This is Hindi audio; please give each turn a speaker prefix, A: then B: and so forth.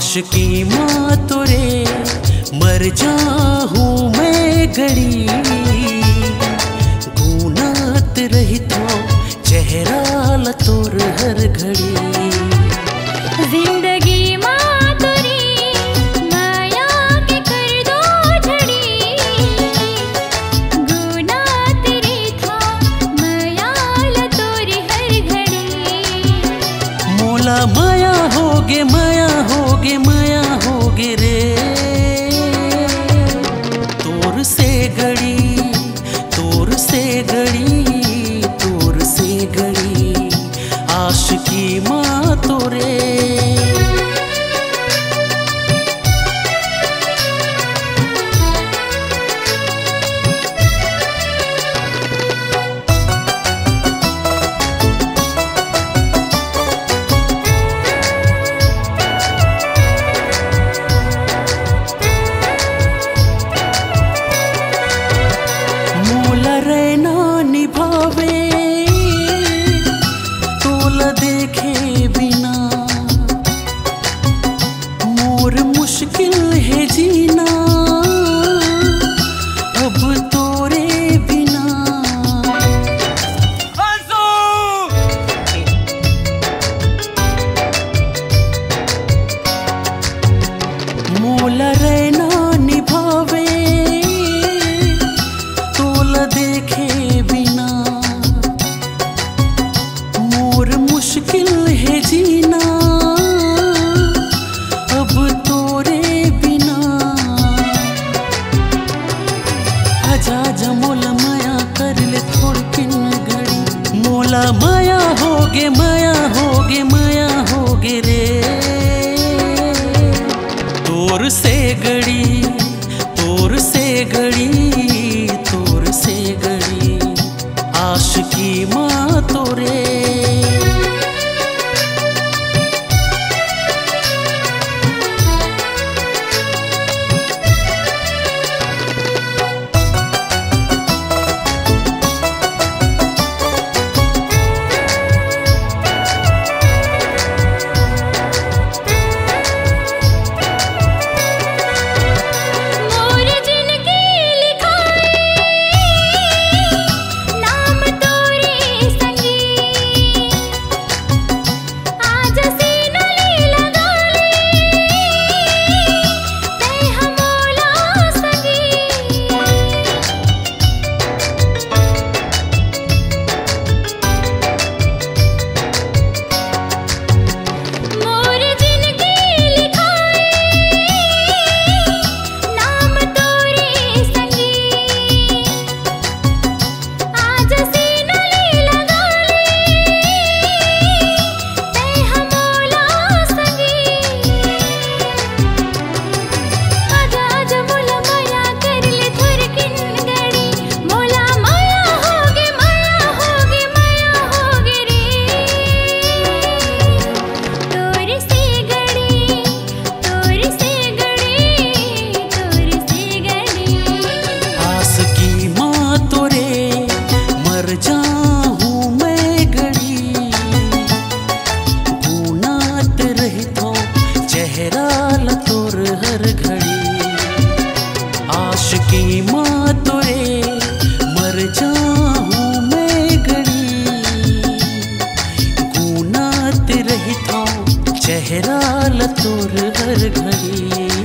A: आशिकी माँ तोरे मर जाहूँ मैं घड़ी, घूनत रही तो चेहरा लतोर हर घड़ी।
B: जिंदगी माँ तोरी माया के कर दो झड़ी, घूनत रही तो माया लतोर हर घड़ी।
A: मोला माया होगे माया होगे माया होगे रे, तोर से घड़ी तोर से घड़ी तोर से घड़ी आशिकी माँ तोरे। मुश्किल है जीना अब तोरे बिना, मोला रहना निभावे तोला देखे बिना। मोर मुश्किल है जीना जा मोला माया कर ले थोड़ किन घड़ी। मोला माया होगे माया होगे माया होगे रे, तोर से घड़ी तोर से घड़ी तोर से घड़ी आशिकी माँ तोरे। आशिकी माँ तोरे मर जाहूँ मैं घड़ी, घूनत रही तो चेहरा लतोर हर घड़ी।